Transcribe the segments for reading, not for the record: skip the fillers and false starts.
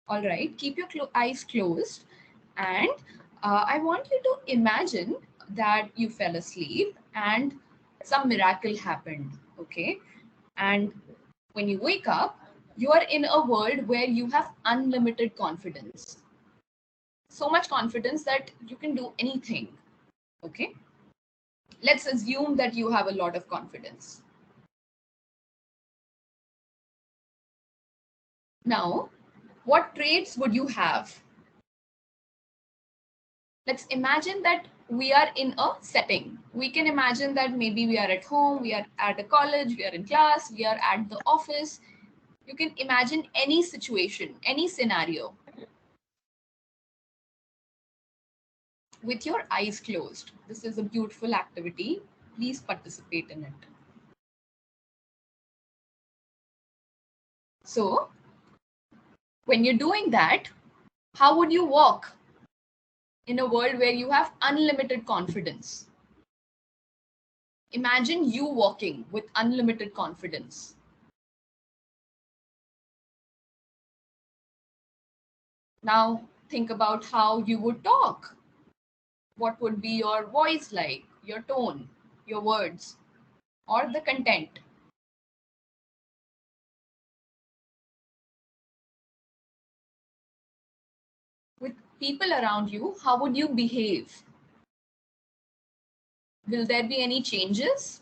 All right, keep your eyes closed, and I want you to imagine that you fell asleep and some miracle happened. Okay, and when you wake up, you are in a world where you have unlimited confidence. So much confidence that you can do anything. Okay, let's assume that you have a lot of confidence. Now, what traits would you have? Let's imagine that we are in a setting. We can imagine that maybe we are at home, we are at a college, we are in class, we are at the office. You can imagine any situation, any scenario with your eyes closed. This is a beautiful activity. Please participate in it. So, when you're doing that, how would you walk in a world where you have unlimited confidence? Imagine you walking with unlimited confidence. Now, think about how you would talk. What would be your voice like, your tone, your words, or the content? With people around you, how would you behave? Will there be any changes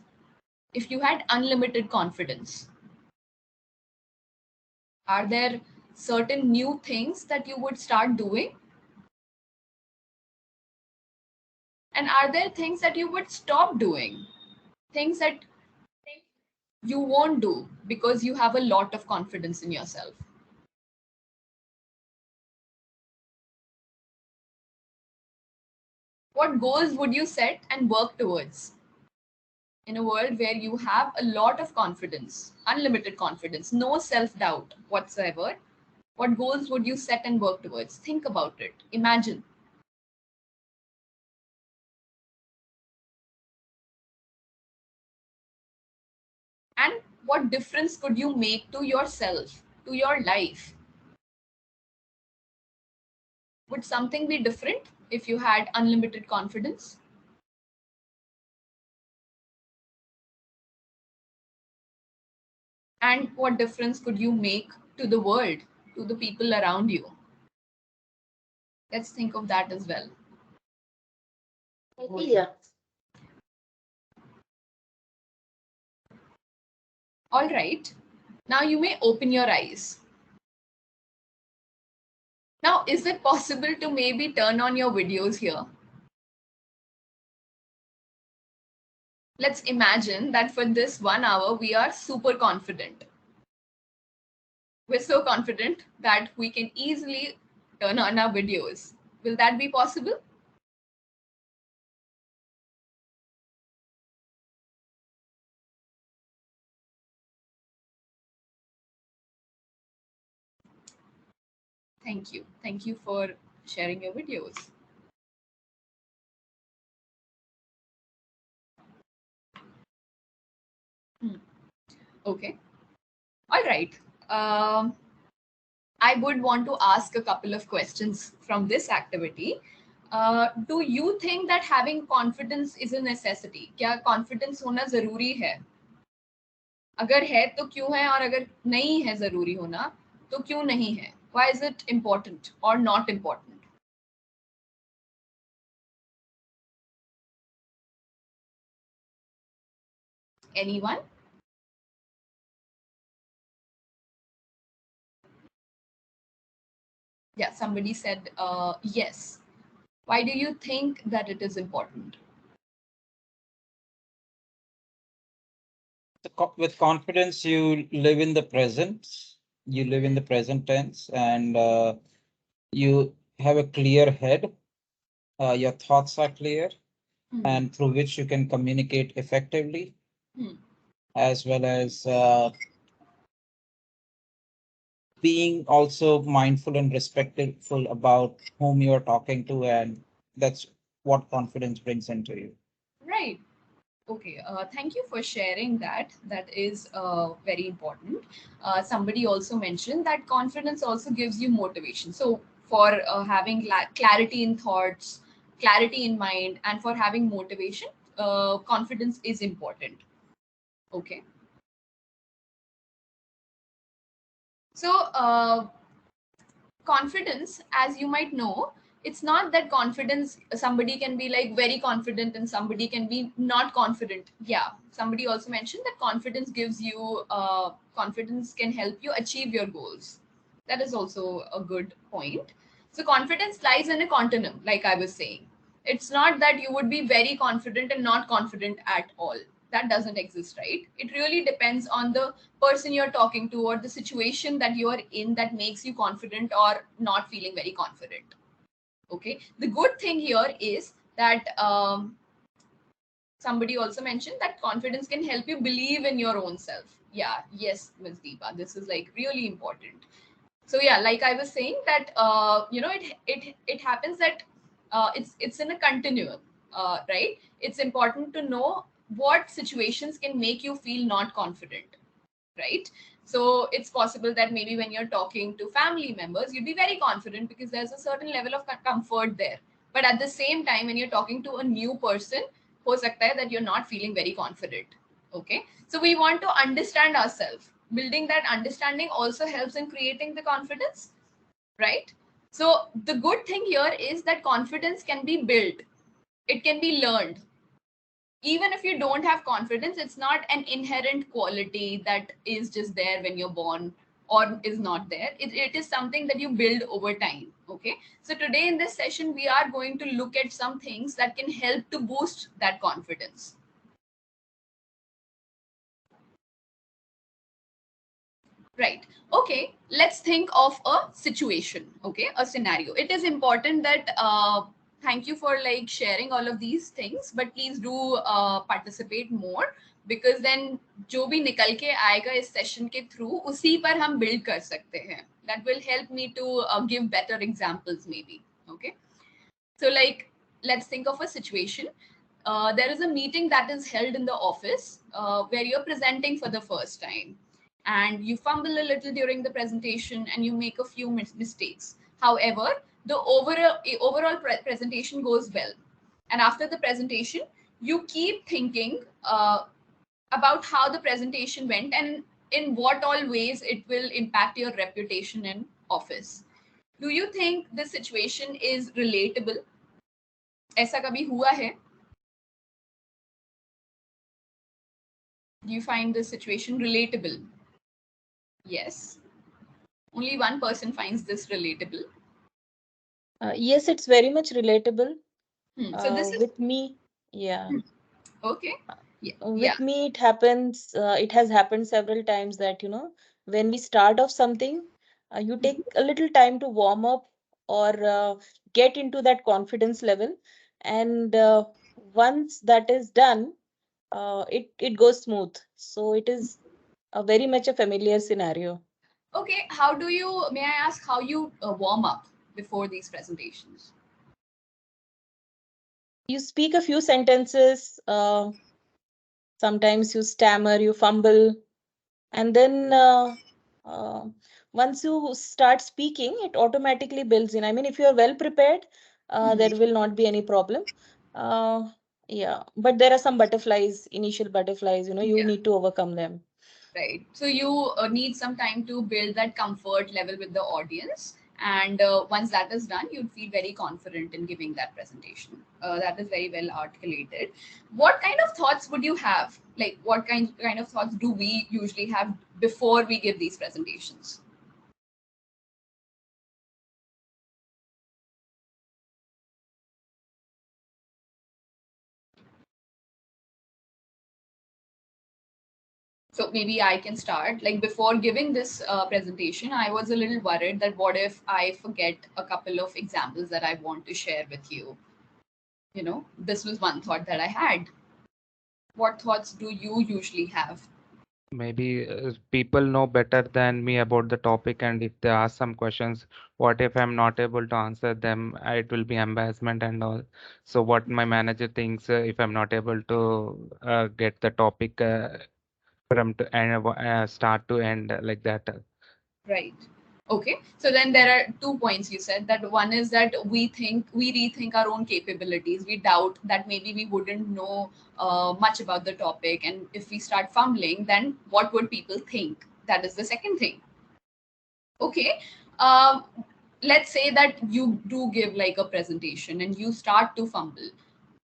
if you had unlimited confidence? Are there certain new things that you would start doing? And are there things that you would stop doing? Things that you won't do because you have a lot of confidence in yourself. What goals would you set and work towards in a world where you have a lot of confidence, unlimited confidence, no self doubt whatsoever? What goals would you set and work towards? Think about it. Imagine. And what difference could you make to yourself, to your life? Would something be different if you had unlimited confidence? And what difference could you make to the world, to the people around you? Let's think of that as well. Yeah. All right. Now you may open your eyes. Now, is it possible to maybe turn on your videos here? Let's imagine that for this 1 hour, we are super confident. We're so confident that we can easily turn on our videos. Will that be possible? Thank you. Thank you for sharing your videos. Okay. All right. I would want to ask a couple of questions from this activity. Do you think that having confidence is a necessity? क्या confidence होना जरूरी है? अगर है तो क्यों है और अगर नहीं है जरूरी होना तो क्यों नहीं है? Why is it important or not important? Anyone? Yeah, somebody said yes. Why do you think that it is important? With confidence, you live in the present. You live in the present tense, and you have a clear head. Your thoughts are clear, and through which you can communicate effectively, as well as being also mindful and respectful about whom you are talking to, and that's what confidence brings into you. Right. Okay, thank you for sharing that. That is very important. Somebody also mentioned that confidence also gives you motivation. So, for having clarity in thoughts, clarity in mind, and for having motivation, confidence is important. Okay. So, confidence, as you might know, it's not that confidence, somebody can be like very confident and somebody can be not confident. Yeah, somebody also mentioned that confidence gives you confidence can help you achieve your goals. That is also a good point. So confidence lies in a continuum, like I was saying. It's not that you would be very confident and not confident at all. That doesn't exist, right? It really depends on the person you're talking to or the situation that you are in that makes you confident or not feeling very confident. Okay, the good thing here is that somebody also mentioned that confidence can help you believe in your own self. Yeah, yes, Ms. Deepa, this is like really important. So yeah, like I was saying that it happens that it's in a continuum, right? It's important to know what situations can make you feel not confident, right? So it's possible that maybe when you're talking to family members, you'd be very confident because there's a certain level of comfort there. But at the same time, when you're talking to a new person, ho sakta hai that you're not feeling very confident. Okay. So we want to understand ourselves. Building that understanding also helps in creating the confidence, right? So the good thing here is that confidence can be built, it can be learned. Even if you don't have confidence, it's not an inherent quality that is just there when you're born or is not there. It is something that you build over time. Okay, so today in this session we are going to look at some things that can help to boost that confidence. Right. Okay. Let's think of a situation. Okay. A scenario. It is important that thank you for like sharing all of these things, but please do participate more because then जो भी निकल के आएगा इस session के through उसी पर हम build कर सकते हैं. That will help me to give better examples maybe. Okay. So, like, let's think of a situation. There is a meeting that is held in the office where you're presenting for the first time, and you fumble a little during the presentation and you make a few mistakes. However, the overall presentation goes well, and after the presentation, you keep thinking about how the presentation went and in what all ways it will impact your reputation in office. Do you think this situation is relatable? ऐसा कभी हुआ है? Do you find this situation relatable? Yes. Only one person finds this relatable. Yes, it's very much relatable. So this is With me, yeah. okay. Yeah. Yeah. With me, it happens, it has happened several times that, when we start off something, you take a little time to warm up or get into that confidence level. And once that is done, it goes smooth. So it is a very much a familiar scenario. Okay. How do you? May I ask how you warm up before these presentations? You speak a few sentences, sometimes you stammer, you fumble, and then uh, once you start speaking, it automatically builds in. I mean, if you are well prepared, there will not be any problem. uh, yeah, but there are some butterflies, initial butterflies, you Yeah. need to overcome them. Right. So you need some time to build that comfort level with the audience. And once that is done, you'd feel very confident in giving that presentation. That is very well articulated. What kind of thoughts would you have? Like, what kind of thoughts do we usually have before we give these presentations? So maybe I can start. Like before giving this presentation, I was a little worried that what if I forget a couple of examples that I want to share with you? You know, this was one thought that I had. What thoughts do you usually have? Maybe people know better than me about the topic, and if they ask some questions, what if I'm not able to answer them? It will be embarrassment and all. So what my manager thinks, if I'm not able to get the topic from to end, start to end, like that. Right. Okay. So then there are 2 points you said. That one is that we rethink our own capabilities. We doubt that maybe we wouldn't know much about the topic, and if we start fumbling, then what would people think? That is the second thing. Okay. Um, let's say that you do give like a presentation and you start to fumble.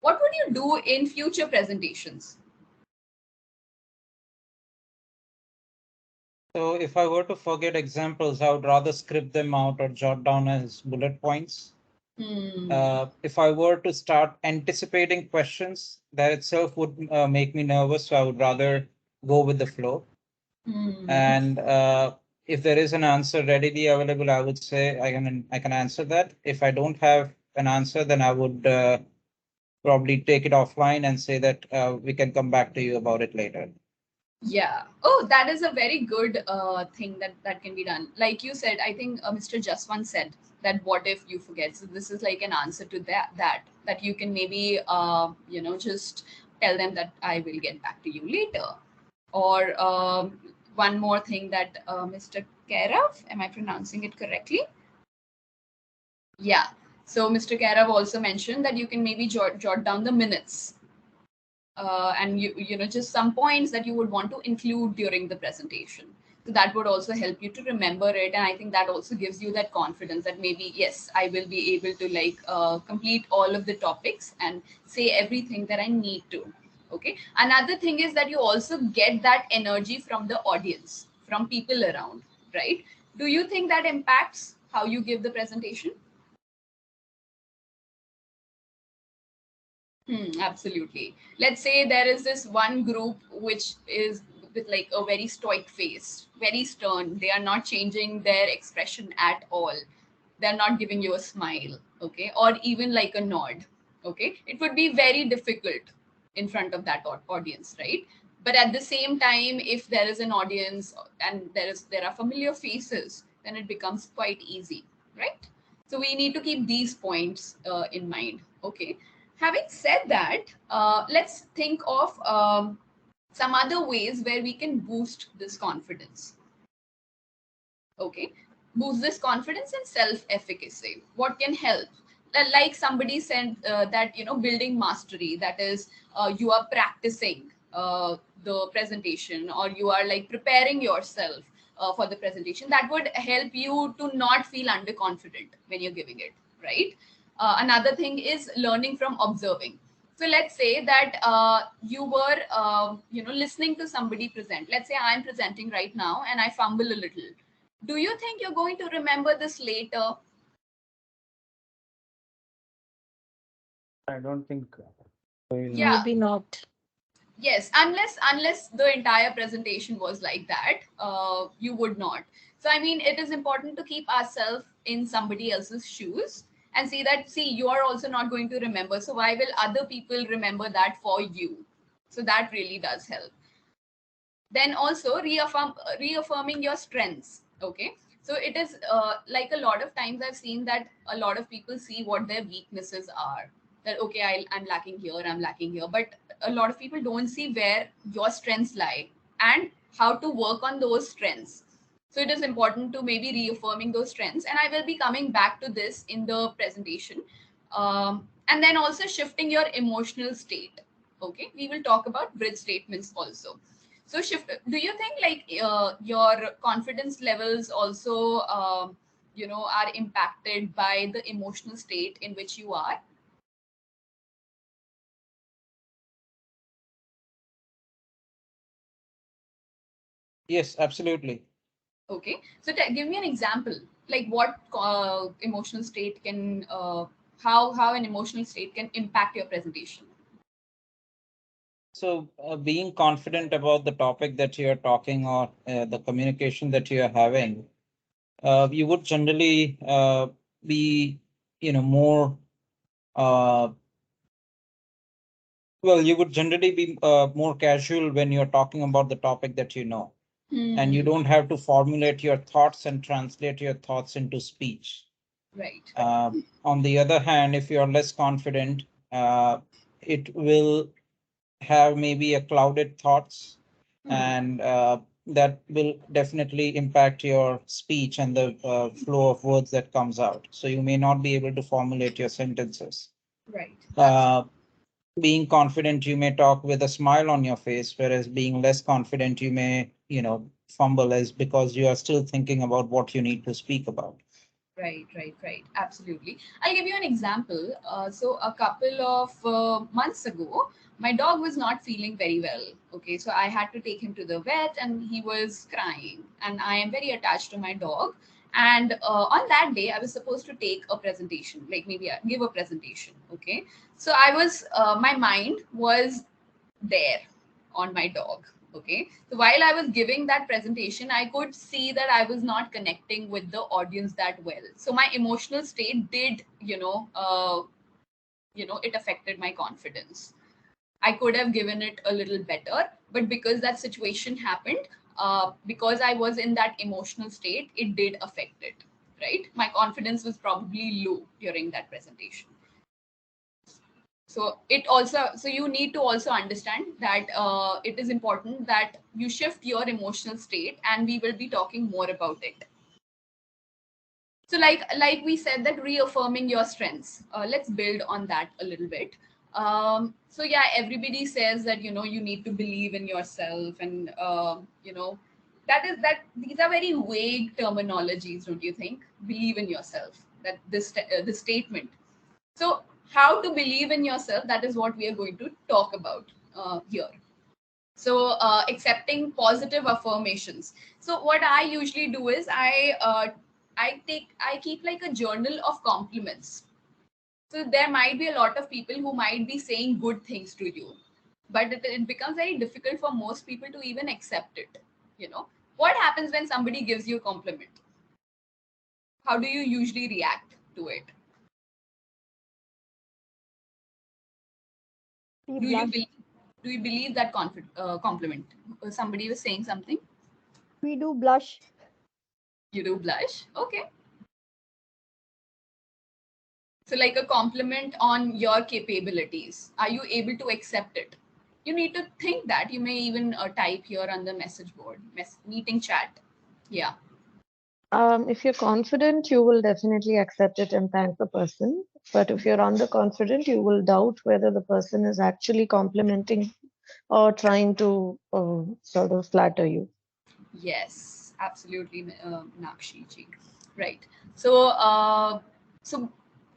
What would you do in future presentations? So if I were to forget examples, I would rather script them out or jot down as bullet points. Hmm. If I were to start anticipating questions, that itself would make me nervous. So I would rather go with the flow. Hmm. And if there is an answer readily available, I would say I can answer that. If I don't have an answer, then I would probably take it offline and say that we can come back to you about it later. Yeah. Oh, that is a very good thing that can be done. Like you said, I think Mr. Jaswant said that what if you forget? So this is like an answer to that you can maybe just tell them that I will get back to you later. Or one more thing that Mr. Kerav, am I pronouncing it correctly? Yeah. So Mr. Kerav also mentioned that you can maybe jot down the minutes, and just some points that you would want to include during the presentation, so that would also help you to remember it, and I think that also gives you that confidence that maybe yes, I will be able to like complete all of the topics and say everything that I need to. Okay, another thing is that you also get that energy from the audience, from people around, right? Do you think that impacts how you give the presentation? Absolutely. Let's say there is this one group which is with like a very stoic face, very stern. They are not changing their expression at all. They're not giving you a smile, okay, or even like a nod, okay. It would be very difficult in front of that audience, right? But at the same time, if there is an audience and there are familiar faces, then it becomes quite easy, right? So we need to keep these points in mind, okay. Having said that, let's think of some other ways where we can boost this confidence. Okay, boost this confidence and self-efficacy. What can help? Like somebody said that building mastery. That is, you are practicing the presentation, or you are like preparing yourself for the presentation. That would help you to not feel underconfident when you're giving it, right? Another thing is learning from observing. So let's say that you were listening to somebody present. Let's say I'm presenting right now and I fumble a little. Do you think you're going to remember this later? I don't think I will not. Yeah. Maybe not. Yes, unless the entire presentation was like that, you would not. So I mean, it is important to keep ourselves in somebody else's shoes and see that, see, you are also not going to remember. So why will other people remember that for you? So that really does help. Then also reaffirming your strengths. Okay, so it is like a lot of times I've seen that a lot of people see what their weaknesses are, that okay, I'm lacking here, I'm lacking here, but a lot of people don't see where your strengths lie and how to work on those strengths. So it is important to maybe reaffirming those strengths, and I will be coming back to this in the presentation. And then also shifting your emotional state. Okay, we will talk about bridge statements also. So shift. Do you think like your confidence levels also are impacted by the emotional state in which you are? Yes, absolutely. Okay. So give me an example. Like what emotional state can how an emotional state can impact your presentation? So being confident about the topic that you are talking, or the communication that you are having, you would generally be more uh, Well, you would generally be more casual when you're talking about the topic that you know, and you Hmm. don't have to formulate your thoughts and translate your thoughts into speech. Right. On the other hand, if you're less confident, it will have maybe a clouded thoughts, Hmm. and that will definitely impact your speech and the flow of words that comes out. So you may not be able to formulate your sentences. Right. Absolutely. Uh, Being confident, you may talk with a smile on your face, whereas being less confident, you may, fumble as because you are still thinking about what you need to speak about. Right, right, right. Absolutely. I'll give you an example. So, a couple of months ago, my dog was not feeling very well. Okay, so I had to take him to the vet and he was crying. And I am very attached to my dog. And on that day, I was supposed to take a presentation, like maybe give a presentation. Okay, so my mind was there on my dog. Okay, so while I was giving that presentation, I could see that I was not connecting with the audience that well, so my emotional state did, it affected my confidence. I could have given it a little better, but because that situation happened, because I was in that emotional state, it did affect it. Right, my confidence was probably low during that presentation. So you need to also understand that it is important that you shift your emotional state, and we will be talking more about it. So like we said, that reaffirming your strengths, let's build on that a little bit. So yeah, everybody says that you need to believe in yourself, and that these are very vague terminologies, don't you think? Believe in yourself, that this statement. So, how to believe in yourself, that is what we are going to talk about here. So, accepting positive affirmations. So, what I usually do is I keep like a journal of compliments. So, there might be a lot of people who might be saying good things to you, but it becomes very difficult for most people to even accept it. What happens when somebody gives you a compliment? How do you usually react to it? We Do you blush. believe? Do you believe that compliment? Somebody was saying something. We do blush. You do blush. Okay. So, like a compliment on your capabilities, are you able to accept it? You need to think that. You may even type here on the message board, meeting chat. Yeah. If you're confident, you will definitely accept it and thank the person. But if you're underconfident, you will doubt whether the person is actually complimenting or trying to sort of flatter you. Yes, absolutely, Nakshi ji. Right. So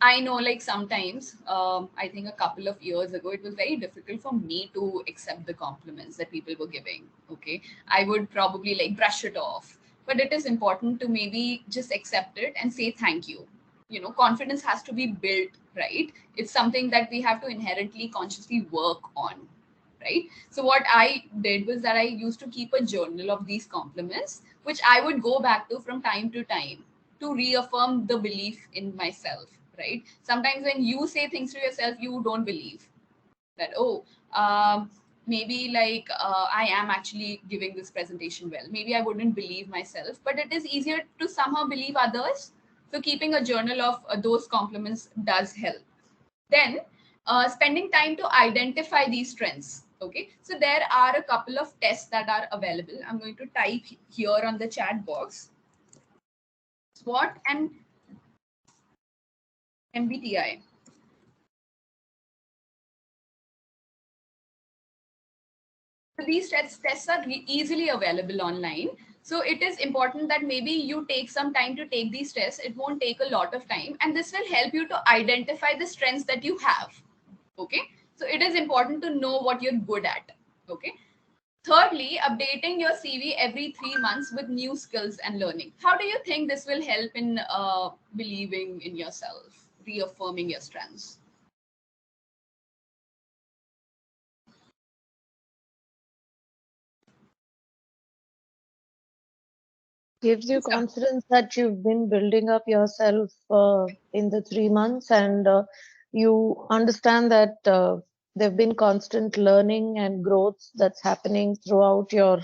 I know, like sometimes, I think a couple of years ago, it was very difficult for me to accept the compliments that people were giving. Okay, I would probably like brush it off, but it is important to maybe just accept it and say thank you. Confidence has to be built, right? It's something that we have to inherently, consciously work on, right? So what I did was that I used to keep a journal of these compliments, which I would go back to from time to time to reaffirm the belief in myself, right? Sometimes when you say things to yourself, you don't believe that, oh, maybe like I am actually giving this presentation well. Maybe I wouldn't believe myself, but it is easier to somehow believe others. So keeping a journal of those compliments does help. Then, spending time to identify these trends. Okay, so there are a couple of tests that are available. I'm going to type here on the chat box: SWOT and MBTI. So these tests are easily available online. So it is important that maybe you take some time to take these tests. It won't take a lot of time, and this will help you to identify the strengths that you have. Okay, so it is important to know what you're good at. Okay. Thirdly, updating your CV every 3 months with new skills and learning. How do you think this will help in believing in yourself, reaffirming your strengths? Gives you It's up- confidence that you've been building up yourself in the 3 months, and you understand that There've been constant learning and growth that's happening throughout your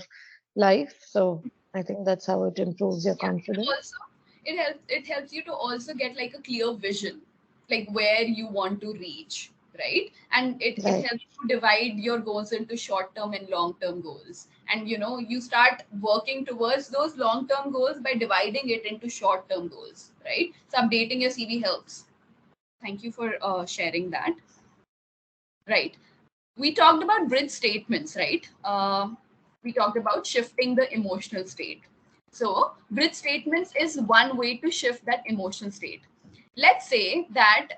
life. So I think that's how it improves your Yeah, and confidence. also it helps you to also get like a clear vision, like where you want to reach, right? And it Right. helps you divide your goals into short term and long term goals, and you start working towards those long term goals by dividing it into short term goals, right? So updating your CV helps. Thank you for sharing that. Right, we talked about bridge statements, right? We talked about shifting the emotional state. So, bridge statements is one way to shift that emotional state. Let's say that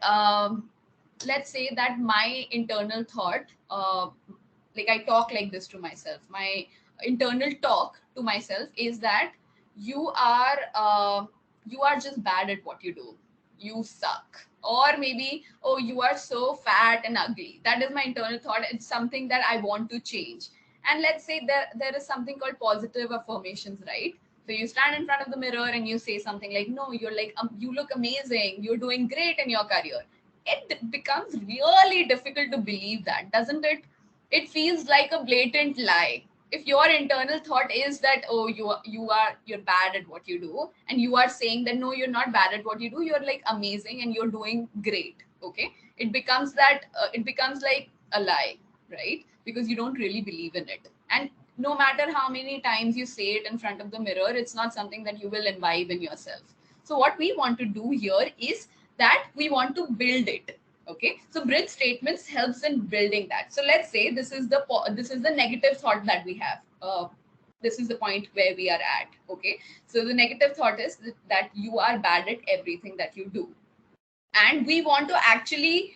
my internal thought, like I talk like this to myself. My internal talk to myself is that you are uh, you are just bad at what you do. You suck. Or maybe, oh, you are so fat and ugly. That is my internal thought. It's something that I want to change. And let's say there is something called positive affirmations, right? So you stand in front of the mirror and you say something like, no, you're like, you look amazing. You're doing great in your career. It becomes really difficult to believe that, doesn't it? It feels like a blatant lie. If your internal thought is that, oh, you're bad at what you do, and you are saying that no, you're not bad at what you do, you're like amazing and you're doing great, okay, it becomes like a lie, right? Because you don't really believe in it. And no matter how many times you say it in front of the mirror, it's not something that you will imbibe in yourself. So what we want to do here is that we want to build it. Okay, so bridge statements helps in building that. So let's say this is the negative thought that we have. This is the point where we are at. Okay, so the negative thought is that you are bad at everything that you do, and we want to actually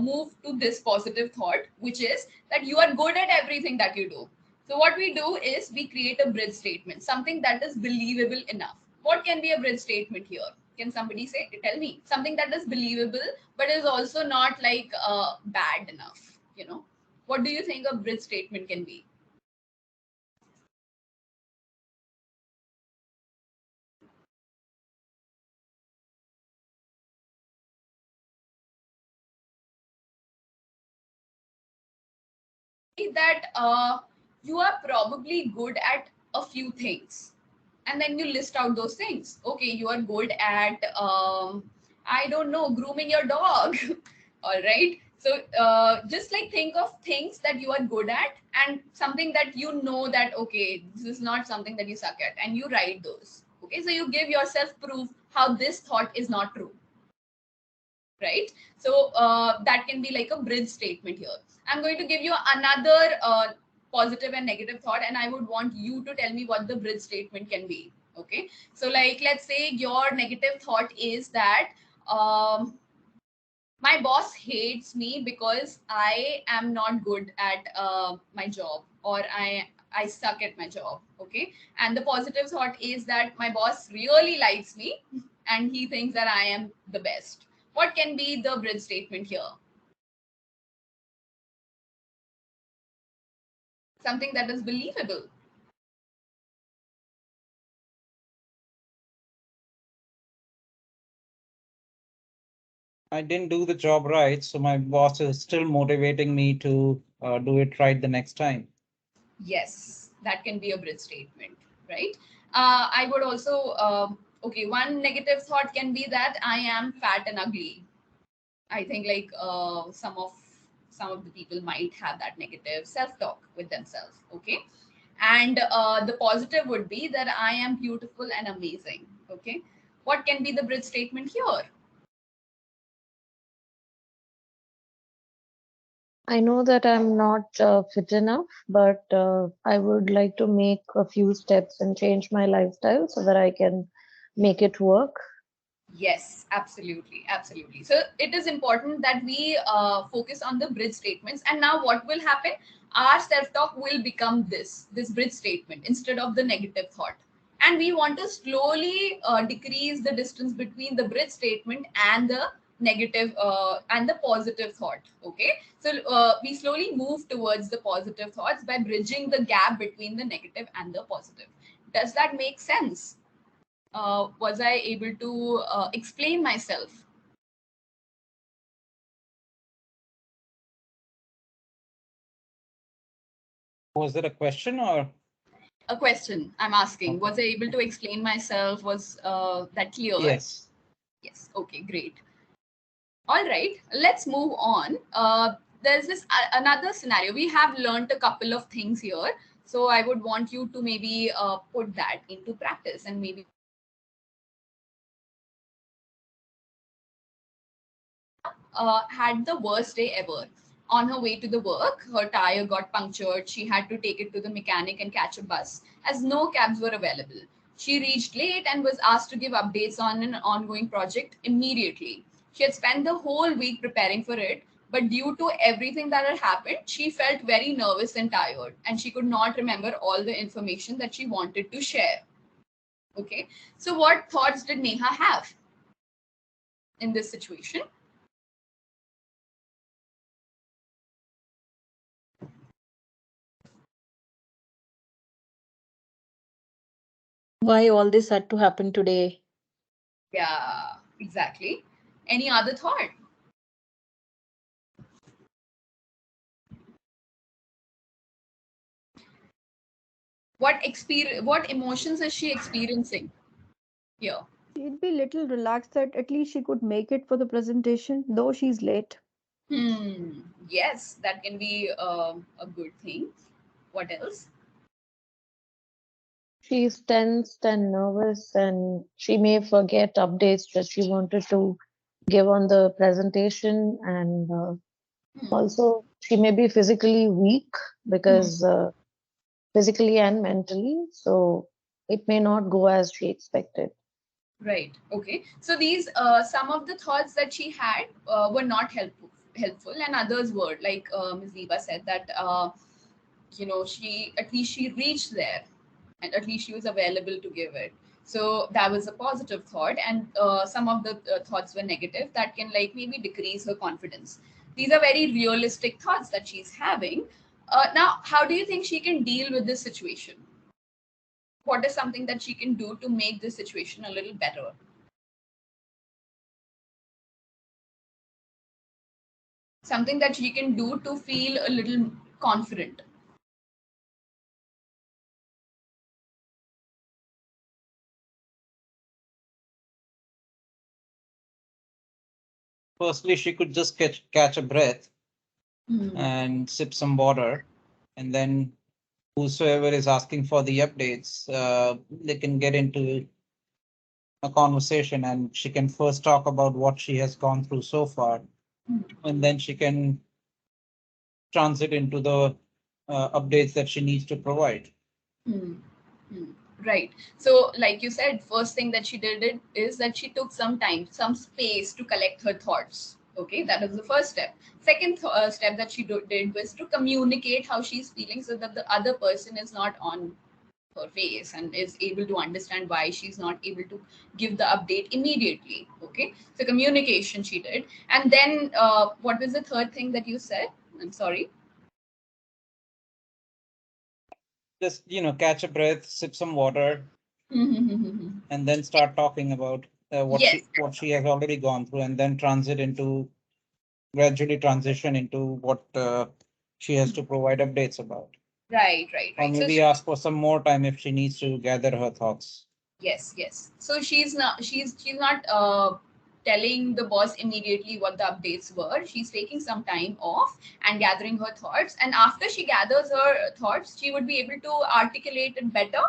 move to this positive thought, which is that you are good at everything that you do. So what we do is we create a bridge statement, something that is believable enough. What can be a bridge statement here? Can somebody say, tell me something that is believable but is also not like bad enough, what do you think a bridge statement can be? That you are probably good at a few things, and then you list out those things. Okay, you are good at I don't know, grooming your dog. All right, so just like think of things that you are good at and something that you know that okay, this is not something that you suck at, and you write those. Okay, so you give yourself proof how this thought is not true, right? So that can be like a bridge statement here. I'm going to give you another positive and negative thought, and I would want you to tell me what the bridge statement can be. Okay, so like let's say your negative thought is that my boss hates me because I am not good at my job, or I suck at my job. Okay, and the positive thought is that my boss really likes me and he thinks that I am the best. What can be the bridge statement here? Something that is believable. I didn't do the job right, so my boss is still motivating me to do it right the next time. Yes, that can be a bridge statement, right? I would also, okay, one negative thought can be that I am fat and ugly. I think like some of the people might have that negative self-talk with themselves. Okay, and the positive would be that I am beautiful and amazing. Okay, what can be the bridge statement here? I know that I'm not fit enough, but I would like to make a few steps and change my lifestyle so that I can make it work. Yes, absolutely, absolutely. So it is important that we focus on the bridge statements. And now, what will happen? Our self-talk will become this bridge statement instead of the negative thought. And we want to slowly decrease the distance between the bridge statement and the negative and the positive thought. Okay, so we slowly move towards the positive thoughts by bridging the gap between the negative and the positive. Does that make sense? Was I able to explain myself? Was it a question or? A question I'm asking. Okay. Was I able to explain myself? Was that clear? Yes. Yes. Okay, great. All right, let's move on. There's this another scenario. We have learned a couple of things here. So I would want you to maybe put that into practice and maybe had the worst day ever. On her way to the work, her tire got punctured. She had to take it to the mechanic and catch a bus, as no cabs were available. She reached late and was asked to give updates on an ongoing project immediately. She had spent the whole week preparing for it, but due to everything that had happened, she felt very nervous and tired, and she could not remember all the information that she wanted to share. Okay, so what thoughts did Neha have in this situation? Why all this had to happen today? Yeah, exactly. Any other thought? What emotions is she experiencing here? She'd be little relaxed that at least she could make it for the presentation, though she's late. Yes, that can be a good thing. What else? She's tensed and nervous, and she may forget updates that she wanted to give on the presentation. And Hmm. also, she may be physically weak Hmm. because physically and mentally, so it may not go as she expected. Right. Okay. So these some of the thoughts that she had were not helpful, and others were. Like Ms. Diva said that she at least she reached there, and at least she was available to give it. So that was a positive thought, and some of the thoughts were negative that can like maybe decrease her confidence. These are very realistic thoughts that she's having. Now, how do you think she can deal with this situation? What is something that she can do to make this situation a little better? Something that she can do to feel a little confident. Firstly, she could just catch a breath Hmm. and sip some water, and then whosoever is asking for the updates, they can get into a conversation, and she can first talk about what she has gone through so far, and then she can transit into the updates that she needs to provide. Hmm. Hmm. Right. So, like you said, first thing that she is that she took some time, some space to collect her thoughts. Okay, that was the first step. Second step that she did was to communicate how she's feeling so that the other person is not on her face and is able to understand why she's not able to give the update immediately. Okay, so communication she did. And then what was the third thing that you said? I'm sorry. Just catch a breath, sip some water, and then start talking about what Yes. she has already gone through, and then gradually transition into what she has to provide updates about, Right, right, or right. So maybe ask for some more time if she needs to gather her thoughts. yes, yes. So she's not telling the boss immediately what the updates were. She's taking some time off and gathering her thoughts. And after she gathers her thoughts, she would be able to articulate it better.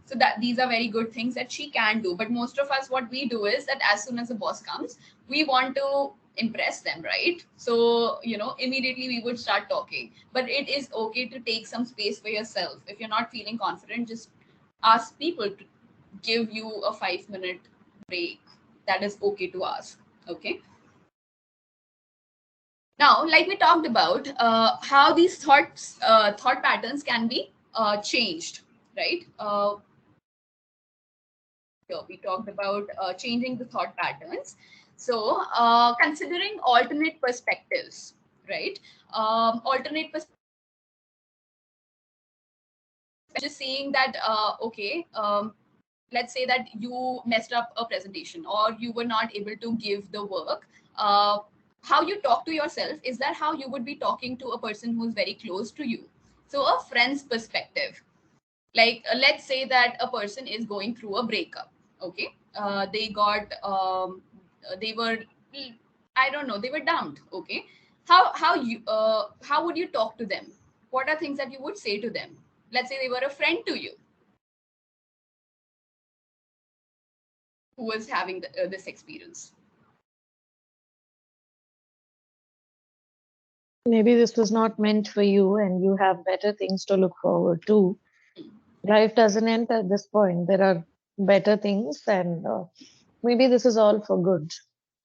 So that these are very good things that she can do. But most of us, what we do is that as soon as the boss comes, we want to impress them, right? So immediately we would start talking. But it is okay to take some space for yourself. If you're not feeling confident, just ask people to give you a 5 minute break. That is okay to ask. Okay. Now, like we talked about, how these thought patterns can be changed, right? Here we talked about changing the thought patterns. So, considering alternate perspectives, right? Alternate perspectives, just saying that, okay, let's say that you messed up a presentation or you were not able to give the work. uh, how you talk to yourself, is that how you would be talking to a person who's very close to you? So a friend's perspective, like let's say that a person is going through a breakup. Okay, they got they were, I don't know, they were dumped. Okay, how would you talk to them? What are things that you would say to them? Let's say they were a friend to you who was having this experience. Maybe this was not meant for you and you have better things to look forward to. Life doesn't end at this point. There are better things, and maybe this is all for good.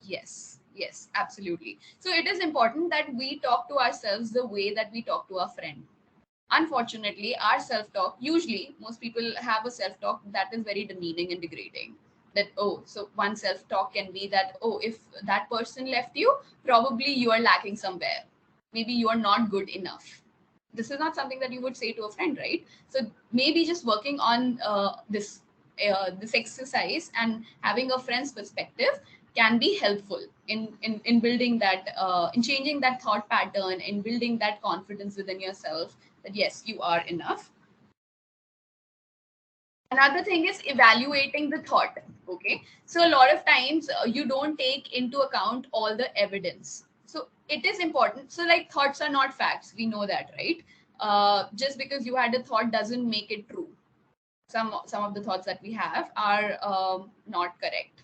Yes, yes, absolutely. So it is important that we talk to ourselves the way that we talk to our friend. Unfortunately, our self talk, usually, most people have a self talk that is very demeaning and degrading. That, oh, so one self talk can be that, oh, if that person left you, probably you are lacking somewhere. Maybe you are not good enough. This is not something that you would say to a friend, right? So maybe just working on this exercise and having a friend's perspective can be helpful in building that in changing that thought pattern, in building that confidence within yourself that yes, you are enough. Another thing is evaluating the thought. Okay, so a lot of times you don't take into account all the evidence. So it is important. So like thoughts are not facts, we know that, right? Just because you had a thought doesn't make it true. Some of the thoughts that we have are not correct.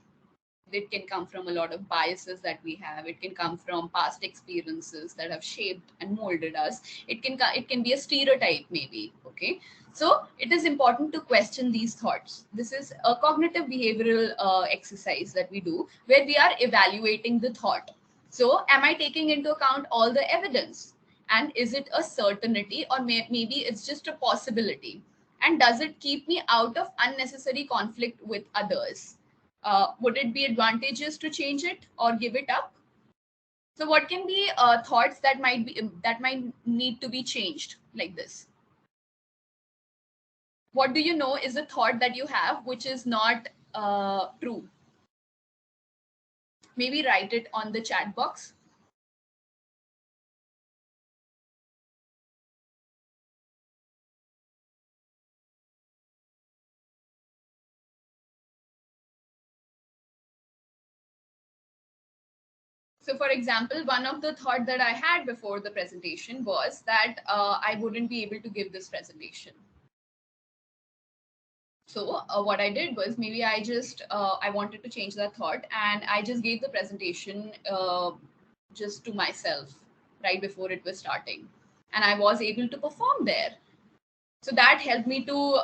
It can come from a lot of biases that we have. It can come from past experiences that have shaped and molded us. It can be a stereotype maybe. Okay, so it is important to question these thoughts. This is a cognitive behavioral exercise that we do where we are evaluating the thought. So am I taking into account all the evidence, and is it a certainty, or maybe it's just a possibility, and does it keep me out of unnecessary conflict with others? Would it be advantageous to change it or give it up? So what can be thoughts that might need to be changed like this? What do you know is a thought that you have which is not true? Maybe write it on the chat box. So for example, one of the thought that I had before the presentation was that I wouldn't be able to give this presentation. So what I did was, maybe I wanted to change that thought, and I just gave the presentation just to myself right before it was starting, and I was able to perform there. So that helped me to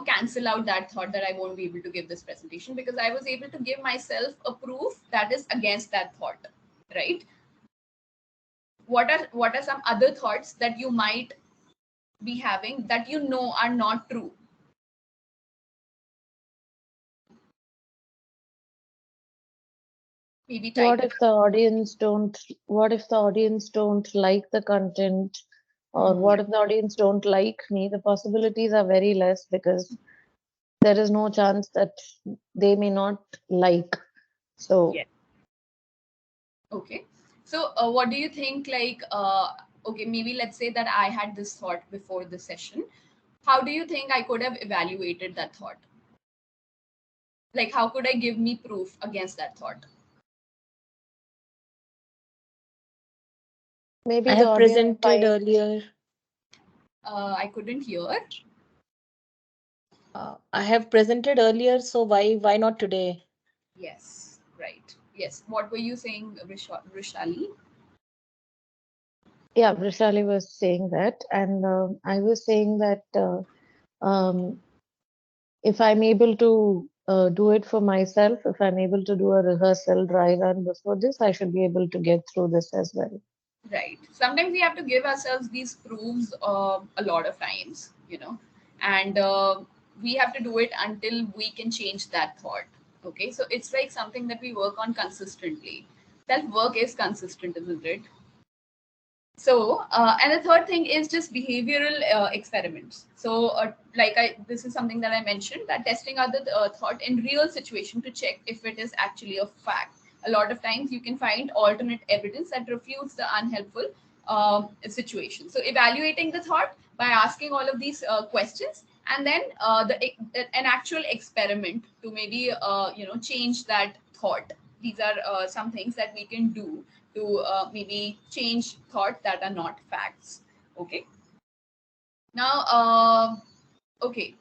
cancel out that thought that I won't be able to give this presentation, because I was able to give myself a proof that is against that thought, right? What are some other thoughts that you might be having that you know are not true? Maybe type What it. if the audience don't, what if the audience don't like the content, or Mhm. what if the audience don't like me? The possibilities are very less because there is no chance that they may not like. So Yes. Okay. So, what do you think? Like, okay, maybe let's say that I had this thought before the session. How do you think I could have evaluated that thought? Like, how could I give me proof against that thought? maybe I the have audience presented find, earlier. I couldn't hear. I have presented earlier, so why not today? Yes, right. Yes. What were you saying, Rishali? yeah, Vrishali was saying that, and I was saying that um, if I'm able to do it for myself, if I'm able to do a rehearsal dry run before this, I should be able to get through this as well. Right. Sometimes we have to give ourselves these proofs a lot of times, and we have to do it until we can change that thought. Okay. So it's like something that we work on consistently. Self work is consistent, isn't it? So, and the third thing is just behavioral experiments. So, this is something that I mentioned, that testing out the thought in real situation to check if it is actually a fact. A lot of times, you can find alternate evidence that refutes the unhelpful situation. So, evaluating the thought by asking all of these questions, and then an actual experiment to maybe change that thought. These are some things that we can do to maybe change thought that are not facts. Okay. Now, okay.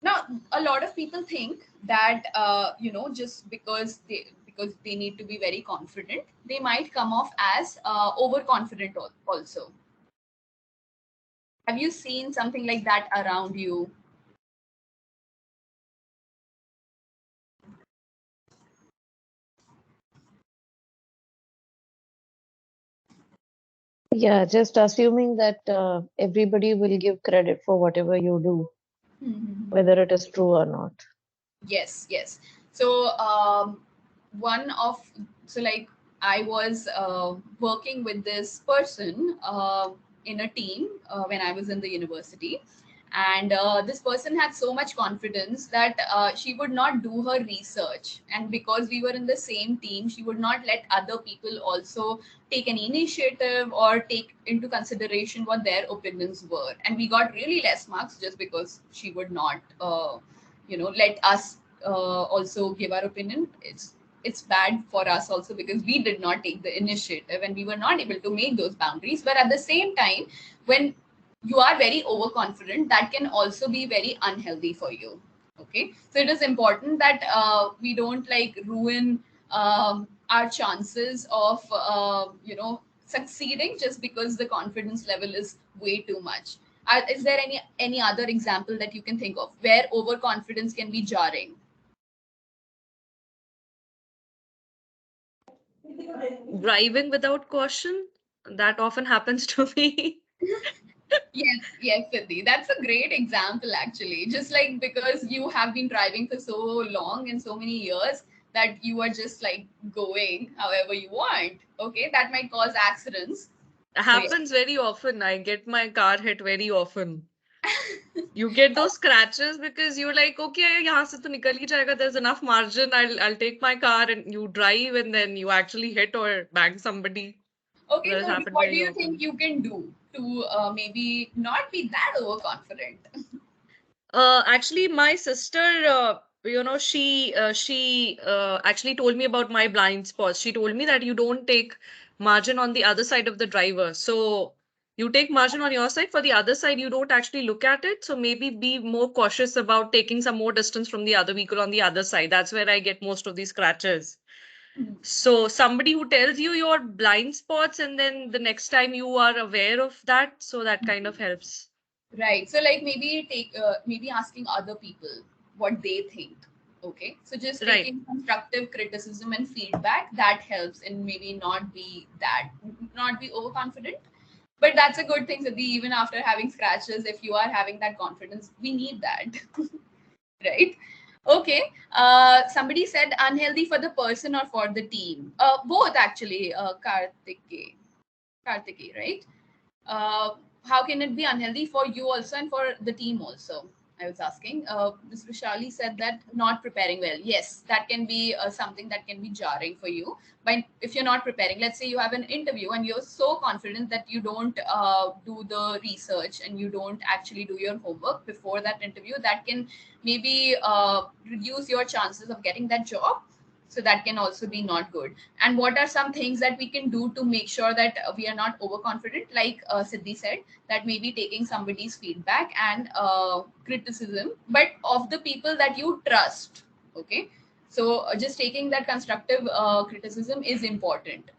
Now, a lot of people think that just because they need to be very confident, they might come off as overconfident also. Have you seen something like that around you? Yeah, just assuming that everybody will give credit for whatever you do, whether it is true or not. Yes, yes. So one of so like I was working with this person in a team when I was in the university, and this person had so much confidence that she would not do her research, and because we were in the same team, she would not let other people also take any initiative or take into consideration what their opinions were, and we got really less marks just because she would not let us also give our opinion. It's bad for us also because we did not take the initiative and we were not able to make those boundaries. But at the same time, when you are very overconfident, that can also be very unhealthy for you. Okay, so it is important that we don't like ruin our chances of succeeding just because the confidence level is way too much. Is there any other example that you can think of where overconfidence can be jarring? Driving without caution, that often happens to me. Yes, yes, Siddhi. That's a great example, actually. Just like because you have been driving for so long and so many years that you are just like going however you want. Okay, that might cause accidents. So, yeah. Happens very often. I get my car hit very often. You get those scratches because you're like, okay, यहाँ से तो निकल ही जाएगा. There's enough margin. I'll take my car, and you drive and then you actually hit or bang somebody. Okay, That has so happened what do very you think often. you can do to maybe not be that overconfident? Actually, my sister, she actually told me about my blind spots. She told me that you don't take margin on the other side of the driver. So you take margin on your side. For the other side, you don't actually look at it. So maybe be more cautious about taking some more distance from the other vehicle on the other side. That's where I get most of these scratches. So somebody who tells you your blind spots, and then the next time you are aware of that, so that kind of helps. Right. So like maybe asking other people what they think. Okay. So just Right. taking constructive criticism and feedback that helps and maybe not be overconfident. But that's a good thing, Siddhi, even after having scratches, if you are having that confidence, we need that. Right? Okay. Somebody said unhealthy for the person or for the team. Both actually, Kartike, right? How can it be unhealthy for you also and for the team also? I was asking. Ms. Vishali said that not preparing well. Yes, that can be something that can be jarring for you. But if you're not preparing, let's say you have an interview and you're so confident that you don't do the research and you don't actually do your homework before that interview, that can maybe reduce your chances of getting that job. So that can also be not good. And what are some things that we can do to make sure that we are not overconfident? Like Siddhi said, that maybe taking somebody's feedback and criticism, but of the people that you trust. Okay, so just taking that constructive criticism is important.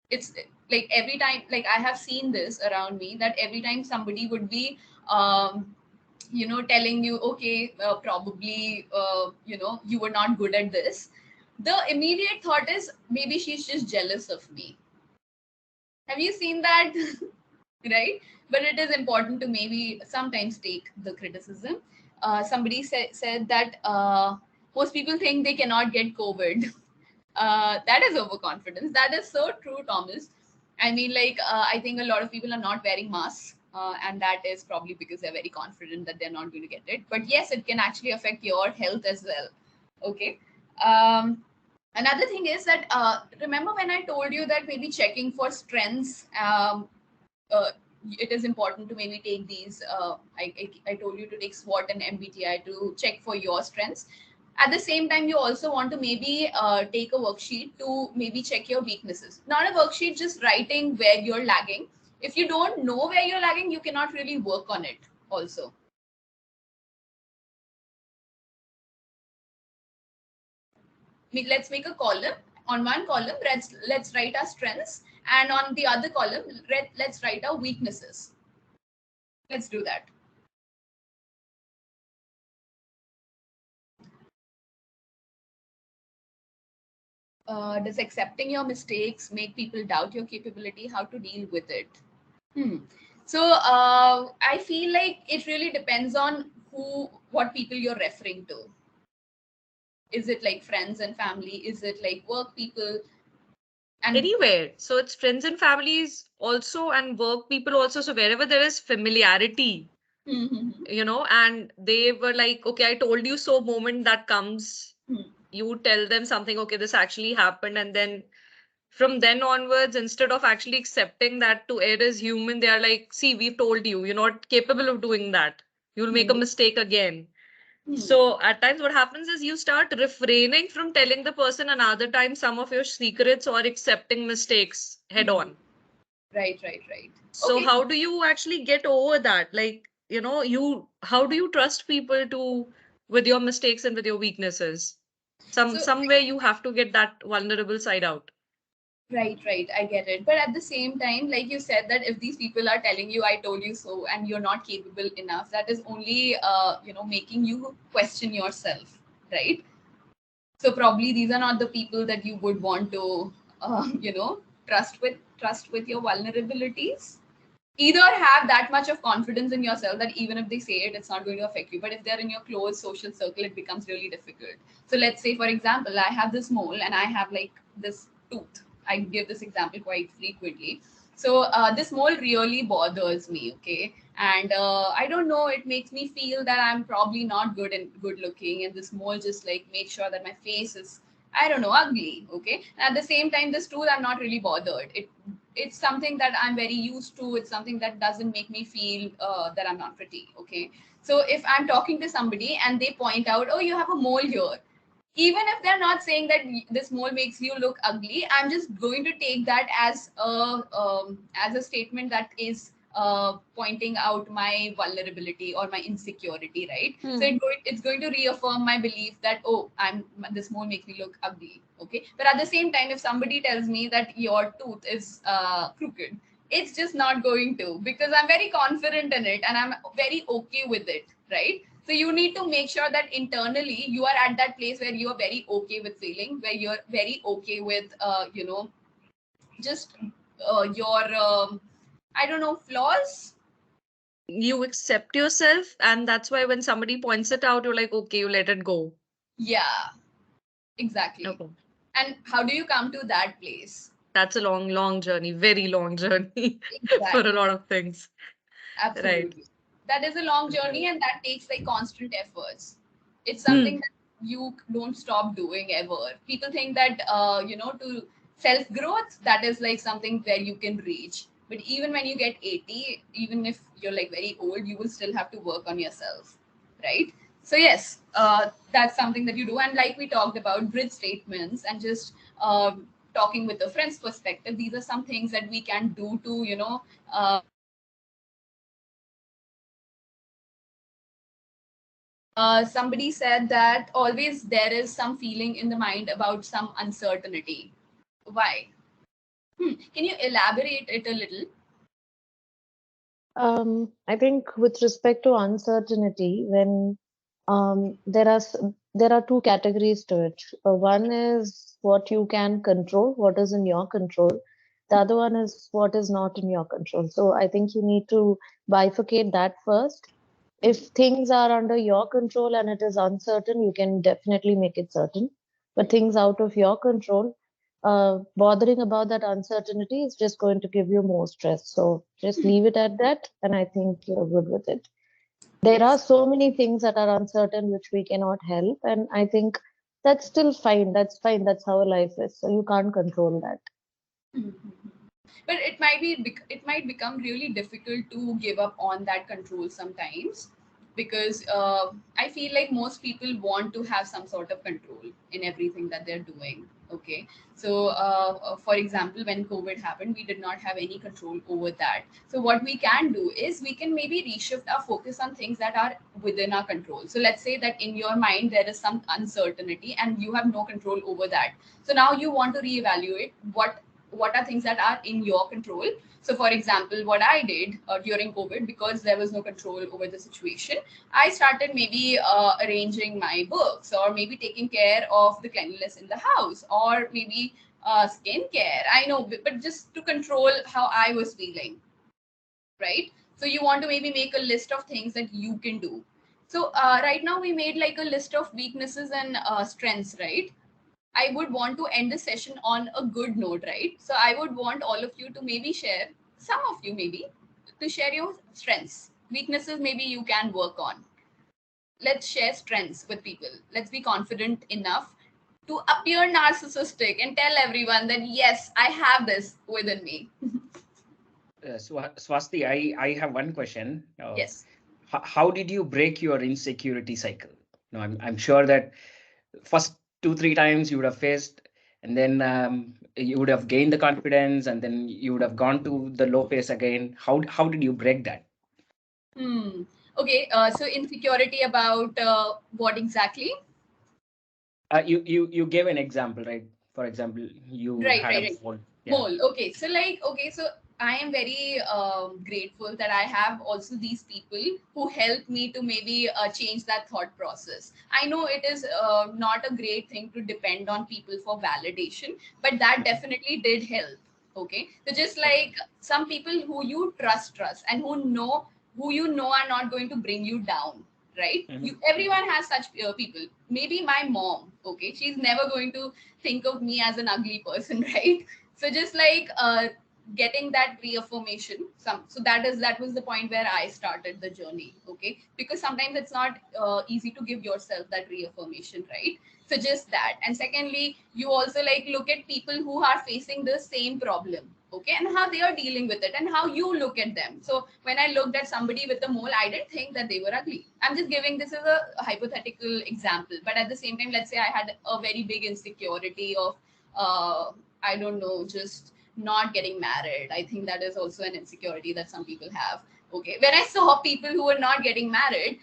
It's like every time, like I have seen this around me, that every time somebody would be telling you, okay, probably you were not good at this, the immediate thought is maybe she's just jealous of me. Have you seen that? Right? But it is important to maybe sometimes take the criticism. Somebody said that most people think they cannot get COVID. That is overconfidence. That is so true, Thomas. I mean, like, I think a lot of people are not wearing masks, and that is probably because they're very confident that they're not going to get it. But yes, it can actually affect your health as well. Okay. Another thing is that remember when I told you that maybe checking for strengths, it is important to maybe take these. I told you to take SWOT and MBTI to check for your strengths. At the same time, you also want to maybe take a worksheet to maybe check your weaknesses. Not a worksheet, just writing where you're lagging. If you don't know where you're lagging, you cannot really work on it also. Let's make a column. On one column, let's write our strengths, and on the other column, let's write our weaknesses. Let's do that. Does accepting your mistakes make people doubt your capability? How to deal with it? So I feel like it really depends on what people you're referring to. Is it like friends and family? Is it like work people? And Anywhere. So it's friends and families also, and work people also. So wherever there is familiarity, and they were like, okay, I told you so moment that comes, you tell them something, okay, this actually happened. And then from then onwards, instead of actually accepting that to err is human, they are like, see, we've told you, you're not capable of doing that. You'll make a mistake again. So at times what happens is you start refraining from telling the person another time some of your secrets or accepting mistakes head on. Right. So Okay. how do you actually get over that? Like, how do you trust people to with your mistakes and with your weaknesses? So Somewhere you have to get that vulnerable side out. right, I get it. But at the same time, like you said, that if these people are telling you "I told you so" and you're not capable enough, that is only making you question yourself, right? So probably these are not the people that you would want to trust with your vulnerabilities. Either have that much of confidence in yourself that even if they say it, it's not going to affect you. But if they're in your close social circle, it becomes really difficult. So let's say, for example, I have this mole and I have like this tooth. I give this example quite frequently. So this mole really bothers me, okay? And I don't know, it makes me feel that I'm probably not good looking, and this mole just like makes sure that my face is, I don't know, ugly, okay? And at the same time, this tooth, I'm not really bothered. It's something that I'm very used to. It's something that doesn't make me feel that I'm not pretty, okay? So if I'm talking to somebody and they point out, oh, you have a mole here, even if they're not saying that this mole makes you look ugly, I'm just going to take that as a statement that is pointing out my vulnerability or my insecurity, right? So it's going to reaffirm my belief that, oh, this mole makes me look ugly, okay? But at the same time, if somebody tells me that your tooth is crooked, it's just not going to, because I'm very confident in it and I'm very okay with it, right? So you need to make sure that internally you are at that place where you are very okay with failing, where you're very okay with just your I don't know, flaws. You accept yourself, and that's why when somebody points it out, you're like, okay, you let it go. Yeah, exactly. Okay. And how do you come to that place? That's a long, long journey, very long journey for a Exactly. lot of things. Right. Absolutely. That is a long journey and that takes like constant efforts. It's Hmm. something that you don't stop doing ever. People think that, to self growth, that is like something where you can reach. But even when you get 80, even if you're like very old, you will still have to work on yourself. Right. So, yes, that's something that you do. And like we talked about, bridge statements and just talking with a friend's perspective, these are some things that we can do to, somebody said that always there is some feeling in the mind about some uncertainty. Why? Can you elaborate it a little? I think with respect to uncertainty, when there are two categories to it. One is what you can control, what is in your control. The other one is what is not in your control. So I think you need to bifurcate that first. If things are under your control and it is uncertain, you can definitely make it certain. But things out of your control, bothering about that uncertainty is just going to give you more stress. So just leave it at that, and I think you're good with it. There are Yes. so many things that are uncertain which we cannot help, and I think that's still fine. That's fine. That's how life is. So you can't control that. Mhm. But it might become really difficult to give up on that control sometimes, because I feel like most people want to have some sort of control in everything that they're doing. Okay, so for example, when COVID happened, we did not have any control over that. So what we can do is we can maybe reshift our focus on things that are within our control. So let's say that in your mind there is some uncertainty and you have no control over that. So now you want to reevaluate what are things that are in your control. So for example, what I did during COVID, because there was no control over the situation, I started maybe arranging my books, or maybe taking care of the cleanliness in the house, or maybe skincare. I know, but just to control how I was feeling, right? So you want to maybe make a list of things that you can do. So right now we made like a list of weaknesses and strengths, right? I would want to end the session on a good note, right? So I would want all of you to maybe share, some of you maybe, to share your strengths. Weaknesses maybe you can work on. Let's share strengths with people. Let's be confident enough to appear narcissistic and tell everyone that yes, I have this within me. Swasti, I have one question. Yes. How did you break your insecurity cycle? No, I'm sure that first 2-3 times you would have faced, and then you would have gained the confidence, and then you would have gone to the low phase again. How did you break that? Okay. So insecurity about what exactly? You gave an example, right? For example, you Right, had right, a right. phone. Yeah. Mole. Okay. So I am very grateful that I have also these people who help me to maybe change that thought process. I know it is not a great thing to depend on people for validation, but that definitely did help. Okay. So just Okay. like some people who you trust, and who you know are not going to bring you down, right? Mhm. Everyone has such people. Maybe my mom. Okay, she's never going to think of me as an ugly person, right? So just like getting that reaffirmation, that was the point where I started the journey. Okay, because sometimes it's not easy to give yourself that reaffirmation, right? So just that. And secondly, you also like look at people who are facing the same problem, okay, and how they are dealing with it and how you look at them. So when I looked at somebody with a mole, I didn't think that they were ugly. I'm just giving this as a hypothetical example, but at the same time, let's say I had a very big insecurity of I don't know, just not getting married. I think that is also an insecurity that some people have. Okay, when I saw people who were not getting married,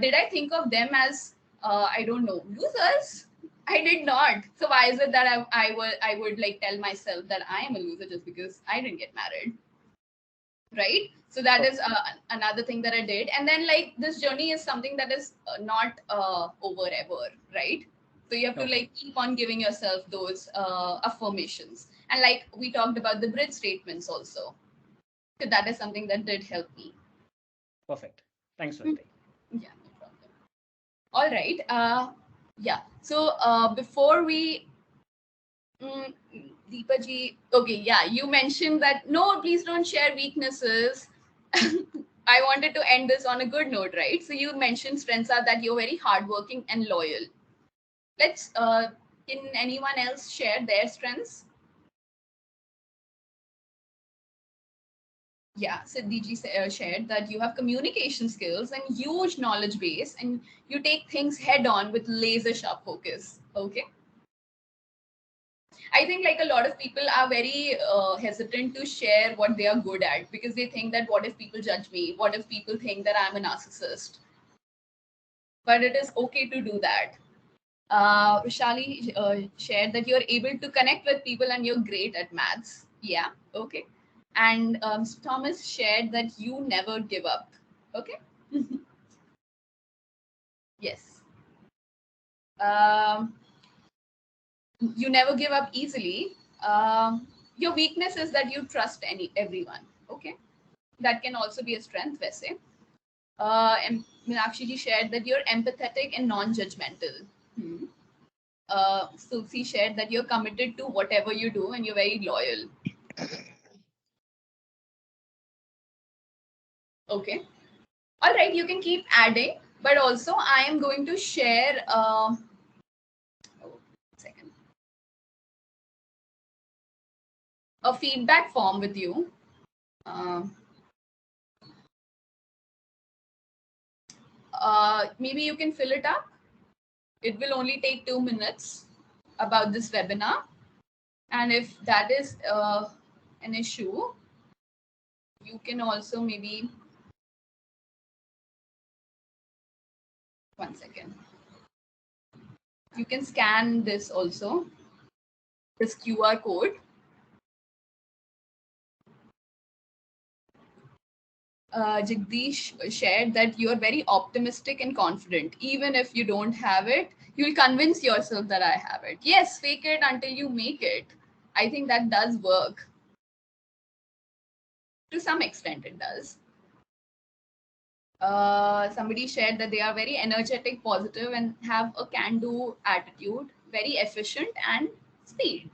did I think of them as I don't know, losers? I did not. So why is it that I would like tell myself that I am a loser just because I didn't get married, right? So that is another thing that I did. And then like this journey is something that is not over ever, right? So you have to Okay. like keep on giving yourself those affirmations. And like we talked about the bridge statements also. So that is something that did help me. Perfect. Thanks, Mm, Swati. yeah, no problem. All right. Yeah. So before we Deepa ji, okay, yeah, you mentioned that no, please don't share weaknesses. I wanted to end this on a good note, right? So you mentioned strengths are that you're very hardworking and loyal. Let's can anyone else share their strengths? Yeah, Siddhi ji shared that you have communication skills and huge knowledge base, and you take things head on with laser sharp focus. Okay. I think like a lot of people are very hesitant to share what they are good at, because they think that what if people judge me? What if people think that I'm a narcissist? But it is okay to do that. Vishali shared that you're able to connect with people and you're great at maths. Yeah, okay. And Thomas shared that you never give up. Okay. Yes. Um, you never give up easily. Your weakness is that you trust everyone. Okay, that can also be a strength, वैसे. And Meenakshi ji shared that you're empathetic and non-judgmental. Hmm. Susi shared that you're committed to whatever you do and you're very loyal. Okay, all right, you can keep adding, but also I am going to share. Oh, second. a feedback form with you. Maybe you can fill it up. It will only take 2 minutes about this webinar. And if that is an issue, you can also maybe, 1 second. You can scan this also, this QR code. Jagdish shared that you're very optimistic and confident. Even if you don't have it, you'll convince yourself that I have it. Yes, fake it until you make it. I think that does work. To some extent, it does. Somebody shared that they are very energetic, positive, and have a can-do attitude, very efficient and speed.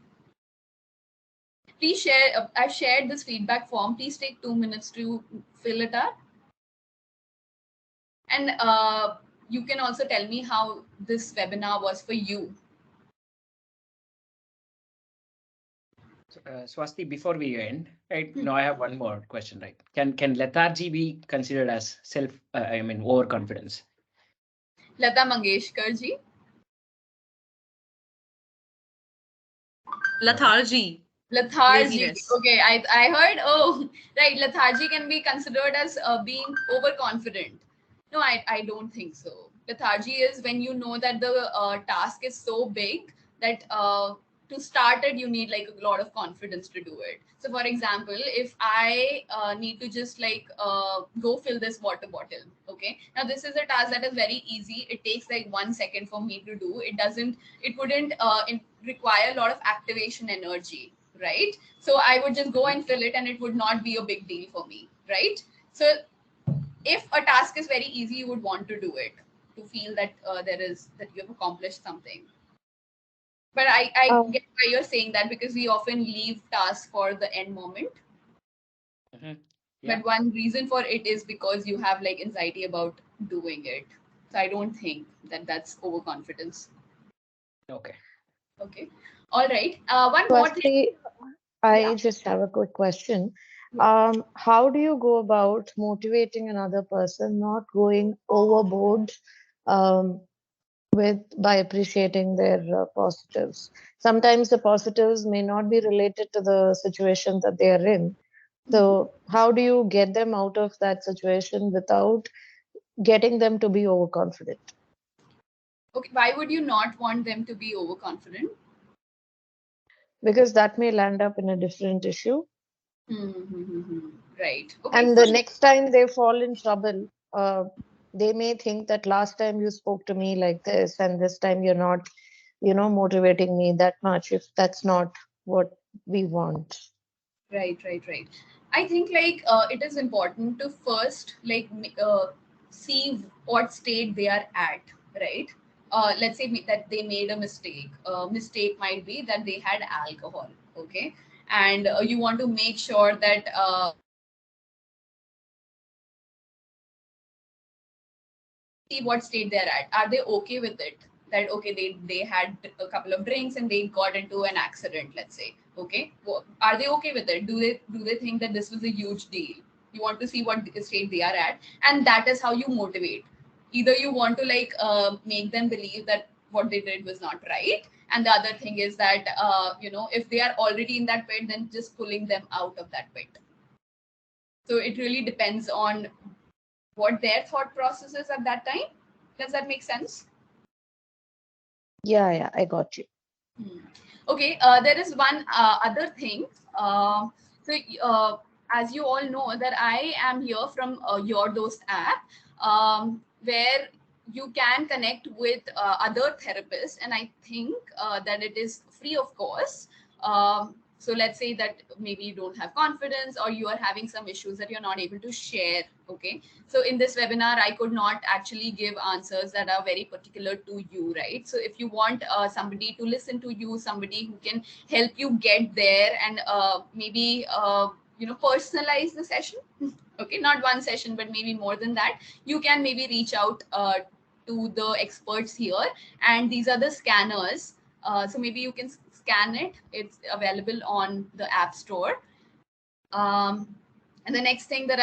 Please share. I've shared this feedback form. Please take 2 minutes to fill it up. And you can also tell me how this webinar was for you. Swasti, before we end, right now I have one more question. Right? Can lethargy be considered as overconfidence? Lata Mangeshkar ji. Lethargy. Lethargy. Laziness. Okay, I heard. Oh, right. Lethargy can be considered as being overconfident. No, I don't think so. Lethargy is when you know that the task is so big that to start it, you need like a lot of confidence to do it. So, for example, if I need to just like go fill this water bottle, okay. Now, this is a task that is very easy. It takes like 1 second for me to do. It wouldn't require a lot of activation energy, right? So, I would just go and fill it and it would not be a big deal for me, right? So, if a task is very easy, you would want to do it to feel that that you have accomplished something. But I Um, get why you're saying that, because we often leave tasks for the end moment. Yeah. But one reason for it is because you have like anxiety about doing it. So I don't think that that's overconfidence. Okay. Okay. All right. One more thing. Swasti, I Yeah. just have a quick question. Yeah. How do you go about motivating another person, not going overboard um, with by appreciating their positives? Sometimes the positives may not be related to the situation that they are in. Mhm. So, how do you get them out of that situation without getting them to be overconfident? Okay. Why would you not want them to be overconfident? Because that may land up in a different issue. Mm-hmm. Right. Okay. And For the sure. next time they fall in trouble, they may think that last time you spoke to me like this, and this time you're not, motivating me that much, if that's not what we want. Right, right, right. I think like it is important to first like see what state they are at, right? Let's say that they made a mistake. Mistake might be that they had alcohol, okay, and you want to make sure that see what state they're at. Are they okay with it? That okay, they had a couple of drinks and they got into an accident. Let's say, okay, well, are they okay with it? Do they think that this was a huge deal? You want to see what state they are at, and that is how you motivate. Either you want to like make them believe that what they did was not right, and the other thing is that if they are already in that pit, then just pulling them out of that pit. So it really depends on what their thought process is at that time. Does that make sense? Yeah, yeah, I got you. Hmm. Okay, there is one other thing. So, as you all know, that I am here from Your Dost app, where you can connect with other therapists, and I think that it is free of course. So let's say that maybe you don't have confidence or you are having some issues that you're not able to share. Okay, so in this webinar I could not actually give answers that are very particular to you, right? So if you want somebody to listen to you, somebody who can help you get there, and maybe personalize the session, okay, not one session but maybe more than that, you can maybe reach out to the experts here, and these are the scanners. So maybe you can scan it. It's available on the App Store. And the next thing that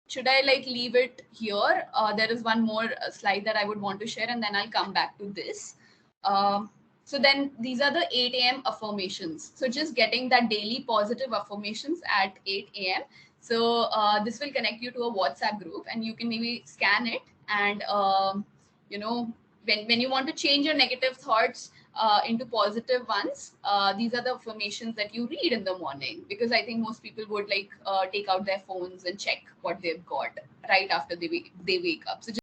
should I like leave it here? There is one more slide that I would want to share, and then I'll come back to this. Um, so then these are the 8 a.m. affirmations. So just getting that daily positive affirmations at 8 a.m. So this will connect you to a WhatsApp group, and you can maybe scan it. And you know, when you want to change your negative thoughts into positive ones, these are the affirmations that you read in the morning, because I think most people would like take out their phones and check what they've got right after they wake up. So